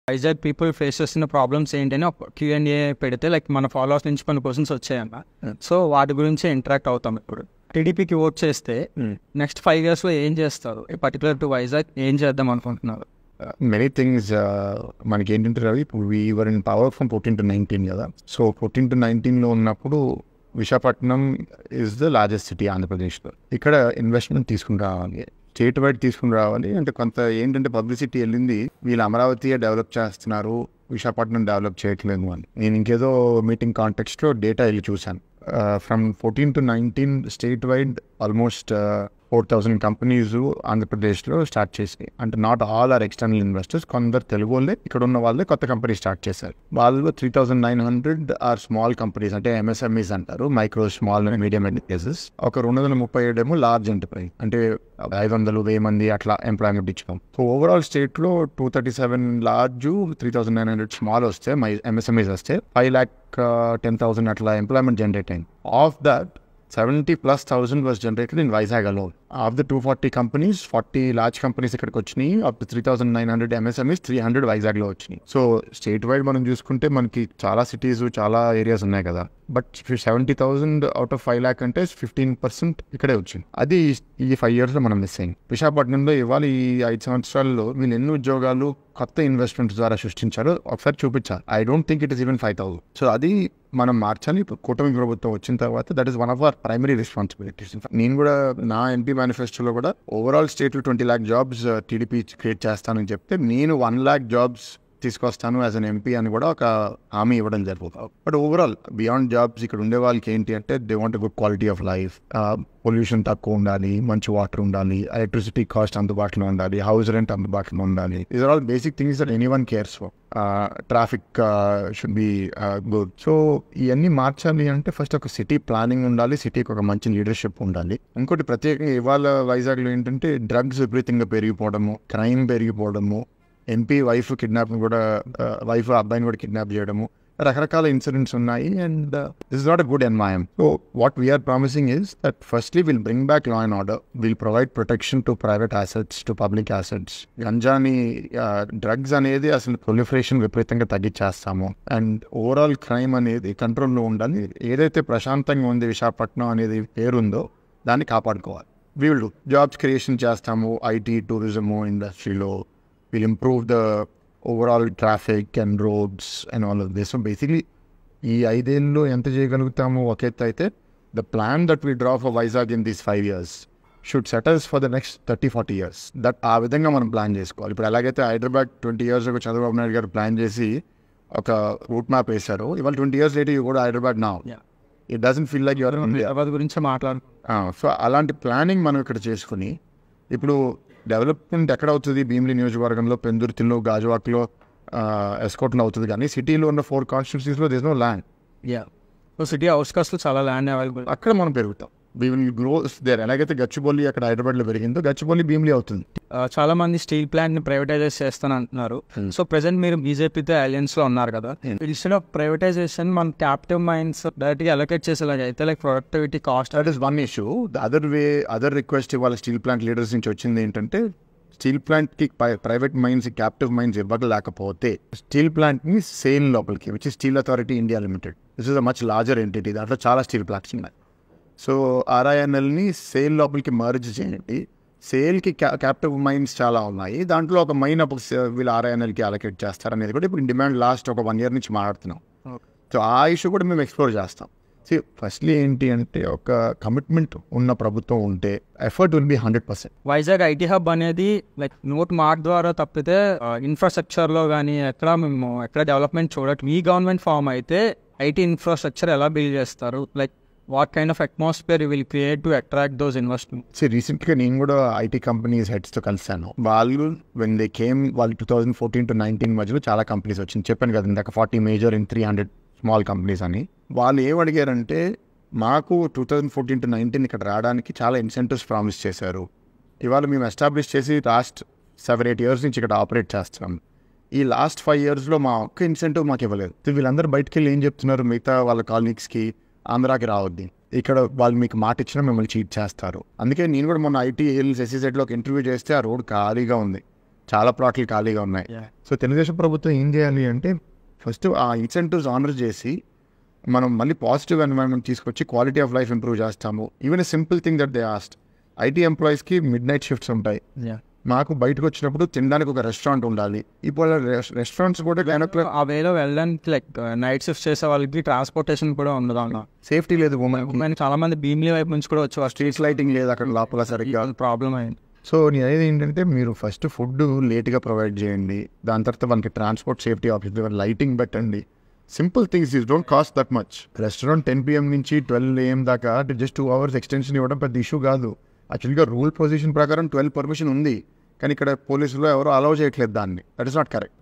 Vizag people face చేస్తున్న problems ఏంటని ఒక Q&A పెడితే లైక్ మన ఫాలోవర్స్ నుంచి కొన్ని క్వశ్చన్స్ వచ్చాయన్న. సో వాటి గురించి ఇంటరాక్ట్ అవుతాం. ఇప్పుడు టీడీపీకి ఓట్ చేస్తే నెక్స్ట్ 5 yearsలో ఏం చేస్తారు? పర్టికులర్ టు వైజాగ్ ఏం చేద్దాం అనుకుంటున్నారు? Many things. మనకి ఏంటంటే రవి, ఇప్పుడు we are in power from 14 to 19 కదా. సో 14 to 19లో ఉన్నప్పుడు Visakhapatnam is the largest city ఆంధ్రప్రదేశ్లో. ఇక్కడ ఇన్వెస్ట్మెంట్ తీసుకుని రావాలి, స్టేట్ వైడ్ తీసుకుని రావాలి. అంటే కొంత ఏంటంటే పబ్లిసిటీ వెళ్ళింది, వీళ్ళు అమరావతియే డెవలప్ చేస్తున్నారు, విశాఖపట్నం డెవలప్ చేయట్లేదు అని. నేను ఇంకేదో మీటింగ్ కాంటెక్స్ట్లో డేటా వెళ్ళి చూశాను. From 14 to 19 state wide almost 4,000 companies ఆంధ్రప్రదేశ్లో స్టార్ట్ చేసి, అంటే not all are external investors, కొందరు తెలుగు వాళ్ళే, ఇక్కడ ఉన్న వాళ్ళే కొత్త కంపెనీ స్టార్ట్ చేశారు. వాళ్ళు 3,900 ఆర్ స్మాల్ కంపెనీస్, అంటే MSMEs అంటారు, micro small and medium enterprises. ఒక 237 ఏమో లార్జ్ ఎంటర్ప్రైజ్, అంటే 500-1000 మంది అట్లా ఎంప్లాయ్మెంట్ ఇచ్చాం. సో ఓవరాల్ స్టేట్లో 237 లార్జ్, 3,900 స్మాల్ వస్తే, MSMEs వస్తే 5,10,000 అట్లా ఎంప్లాయ్మెంట్ జనరేట్ అయింది. Of that 70,000+ was generated in Vizag alone. Of the 240 companies, 40 large companies ఇక్కడికి వచ్చినాయి. ఆఫ్ ద 3,900 MSMEs, 300 వైజాగ్లో వచ్చినాయి. సో స్టేట్ వైడ్ మనం చూసుకుంటే మనకి చాలా సిటీస్, చాలా ఏరియాస్ ఉన్నాయి కదా. బట్ 70,000 అవుట్ ఆఫ్ 5 lakh అంటే 15% ఇక్కడే వచ్చింది. అది ఈ 5 yearsలో మనం మిస్ అయింది. విశాఖపట్నంలో ఇవాళ ఈ 5 సంవత్సరాల్లో వీళ్ళు ఎన్ని ఉద్యోగాలు కొత్త ఇన్వెస్ట్మెంట్స్ ద్వారా సృష్టించారో ఒకసారి చూపించాలి. I don't think it is even 5,000. So అది మనం మార్చాలి. ఇప్పుడు కూటమి ప్రభుత్వం వచ్చిన తర్వాత that is one of our primary responsibilities. నేను కూడా నా ఎంపీ మేనిఫెస్టోలో కూడా ఓవరాల్ స్టేట్లో 20 lakh jobs టీడీపీ క్రియేట్ చేస్తానని చెప్తే, నేను 1 lakh jobs తీసుకొస్తాను యాజ్ అన్ ఎంపీ అని కూడా ఒక హామీ ఇవ్వడం జరుగుతుంది. బట్ ఓవరాల్ బియాండ్ జాబ్స్ ఇక్కడ ఉండే వాళ్ళకి ఏంటి అంటే, they want good quality of life, pollution తక్కువ ఉండాలి, మంచి వాటర్ ఉండాలి, ఎలక్ట్రిసిటీ కాస్ట్ అందుబాటులో ఉండాలి, హౌస్ రెంట్ అందుబాటులో ఉండాలి. These are all basic things that anyone cares for. Traffic should be good. So ఇవన్నీ మార్చాలి అంటే ఫస్ట్ ఒక సిటీ ప్లానింగ్ ఉండాలి, సిటీకి ఒక మంచి లీడర్షిప్ ఉండాలి. ఇంకోటి ప్రత్యేకంగా ఇవాళ వైజాగ్లో ఏంటంటే డ్రగ్స్ విపరీతంగా పెరిగిపోవడము, క్రైమ్ పెరిగిపోవడము, ఎంపీ వైఫ్ కిడ్నాపింగ్ కూడా, వైఫ్ అబ్బాయిని కూడా కిడ్నాప్ చేయడము, రకరకాల ఇన్సిడెంట్స్ ఉన్నాయి. And this is not a good environment. So what we are promising is that firstly will bring back law and order, will provide protection to private assets, to public assets. గంజాని, drugs అనేది అసలు proliferation విపరీతంగా తగ్గించేస్తాము. And overall crime అనేది కంట్రోల్లో ఉండాలి. ఏదైతే ప్రశాంతంగా ఉంది విశాఖపట్నం అనేది పేరుందో దాన్ని కాపాడుకోవాలి. We will do jobs creation చేస్తాము, ఐటీ, టూరిజము ఇండస్ట్రీలో. Will improve the overall traffic and roads and all of this. So basically, ఈ 5 ఏళ్ళలో ఎంత చేయగలుగుతామో ఒక ఎత్తు అయితే, the plan that we draw for Vizag in these 5 years should set us for the next 30-40 years. That ఆ విధంగా మనం plan చేసుకోవాలి. ఇప్పుడు ఎలాగైతే హైదరాబాద్ 20 years ago చంద్రబాబు నాయుడు గారు ప్లాన్ చేసి ఒక రూట్ మ్యాప్ వేశారు, ఇవాళ 20 years later you go to Hyderabad now. It doesn't feel like you're Hyderabad గురించి మాట్లాడు. సో అలాంటి ప్లానింగ్ మనం ఇక్కడ చేసుకుని, ఇప్పుడు డెవలప్మెంట్ ఎక్కడ అవుతుంది? భీమిలి నియోజకవర్గంలో, పెందుర్తిలో, గాజువాక్లో, ఎస్కోట్లో అవుతుంది. కానీ సిటీలో ఉన్న 4 కాన్స్టిట్యూన్సీస్లో there is no land. So city అవుట్స్కట్స్లో చాలా ల్యాండ్ అవైలబుల్. అక్కడ మనం పెరుగుతాం. We will grow there. ఎలాగైతే గచ్చిబౌలి అక్కడ హైదరాబాద్లో పెరిగిందో, గచ్చిబౌలి భీమిలి అవుతుంది. చాలా మంది స్టీల్ ప్లాంట్ని ప్రైవేటైజేషన్ చేస్తాను అంటున్నారు. సో ప్రెసెంట్ మీరు బీజేపీతో అలయన్స్లో ఉన్నారు కదా. ఇన్స్టెడ్ ఆఫ్ ప్రైవేటైజేషన్ మన క్యాపిటల్ మైన్స్ డైరెక్ట్గా అలొకేట్ చేసేలాగా అయితే, like productivity cost, that is one issue. The other request ఇవాళ స్టీల్ ప్లాంట్ లీడర్స్ నుంచి వచ్చింది ఏంటంటే, స్టీల్ ప్లాంట్కి ప్రైవేట్ మైన్స్, క్యాప్టివ్ మైన్స్ ఇవ్వలేకపోతే స్టీల్ ప్లాంట్ని సేల్ లోపలికి, which is Steel Authority India Limited, this is a much larger entity, దాంట్లో చాలా స్టీల్ ప్లాంట్స్ ఉన్నాయి. సో RINLని సేల్ లోపలికి మర్జ్ చేయండి. సేల్కి క్యాప్టివ్ మైన్స్ చాలా ఉన్నాయి, దాంట్లో ఒక మైన్ అప్పుడు వీళ్ళు RINLకి అలొకేట్ చేస్తారు అనేది కూడా ఇప్పుడు డిమాండ్ లాస్ట్ ఒక 1 year నుంచి మాట్లాడుతున్నాం. సో ఆ ఇష్యూ కూడా మేము ఎక్స్ప్లోర్ చేస్తాం. సో ఫస్ట్లీ ఏంటి అంటే, ఒక కమిట్మెంట్ ఉన్న ప్రభుత్వం ఉంటే effort will be 100%. Vizag IT hub అనేది లైక్ నోట్ మార్క్ ద్వారా తప్పితే ఇన్ఫ్రాస్ట్రక్చర్లో కానీ ఎక్కడ డెవలప్మెంట్ చూడట్లేదు. మీ గవర్నమెంట్ ఫామ్ అయితే ఐటీ ఇన్ఫ్రాస్ట్రక్చర్ ఎలా బిల్డ్ చేస్తారు? Like what kind of atmosphere you will create to attract those investments? రీసెంట్గా నేను కూడా ఐటీ కంపెనీస్ హెడ్స్తో కలిసాను. వాళ్ళు వెన్ దే కేమ్, వాళ్ళు 2014 to 19 మధ్యలో చాలా కంపెనీస్ వచ్చింది. చెప్పాను కదా ఇందాక 40 మేజర్ అండ్ 300 స్మాల్ కంపెనీస్ అని. వాళ్ళు ఏమడిగారంటే, మాకు 2014 to 19 ఇక్కడ రావడానికి చాలా ఇన్సెంటివ్స్ ప్రామిస్ చేశారు. ఇవాళ మేము ఎస్టాబ్లిష్ చేసి లాస్ట్ 7-8 years నుంచి ఇక్కడ ఆపరేట్ చేస్తున్నాం. ఈ లాస్ట్ 5 yearsలో మా ఒక్క ఇన్సెంటివ్ మాకు ఇవ్వలేదు. వీళ్ళందరూ బయటకు వెళ్ళి ఏం చెప్తున్నారు, మిగతా వాళ్ళ కాలీగ్స్కి, ఆంధ్రాకి రావద్ది, ఇక్కడ వాళ్ళు మీకు మాట ఇచ్చినా మిమ్మల్ని చీట్ చేస్తారు. అందుకే నేను కూడా మొన్న IT SEZలో ఒక ఇంటర్వ్యూ చేస్తే ఆ రోడ్ ఖాళీగా ఉంది. చాలా ప్లాట్లు ఖాళీగా ఉన్నాయి. సో తెలుగుదేశం ప్రభుత్వం ఏం చేయాలి అంటే ఫస్ట్ ఆ ఇన్సెంటివ్స్ ఆనర్ చేసి మనం మళ్ళీ పాజిటివ్ ఎన్వైరన్మెంట్ తీసుకొచ్చి క్వాలిటీ ఆఫ్ లైఫ్ ఇంప్రూవ్ చేస్తాము. Even a simple thing that they asked, IT ఎంప్లాయీస్కి మిడ్ నైట్ షిఫ్ట్స్ ఉంటాయి. మాకు బయటకు వచ్చినప్పుడు తినడానికి ఒక రెస్టారెంట్ ఉండాలి. ఇప్పుడు రెస్టారెంట్స్ కూడా ఆ వేలో వెళ్ళడానికి లైక్ నైట్ షిఫ్ట్ చేసే వాళ్ళకి ట్రాన్స్పోర్టేషన్ కూడా ఉండదు అన్న, సేఫ్టీ లేదు. ఉమెన్ చాలా మంది భీమిలీ వైపు నుంచి కూడా వచ్చి స్ట్రీట్ లైటింగ్ లేదు అక్కడ లోపల సరిగ్గా, ప్రాబ్లం అయింది. సో నేను అనేది ఏంటంటే మీరు ఫస్ట్ ఫుడ్ లేట్గా ప్రొవైడ్ చేయండి, దాని తర్వాత మనకి ట్రాన్స్పోర్ట్ సేఫ్టీ ఆప్షన్, లైటింగ్ పెట్టండి. Simple things is don't cost that much. Restaurant 10 PM నుంచి 12 AM దాకా జస్ట్ 2 hours ఎక్స్టెన్షన్ ఇవ్వడం పెద్ద ఇష్యూ కాదు. యాక్చువల్గా రూల్ పొజిషన్ ప్రకారం 12 పర్మిషన్ ఉంది, కానీ ఇక్కడ పోలీసులు ఎవరు అలౌ చేయట్లేదు దాన్ని. That is not correct.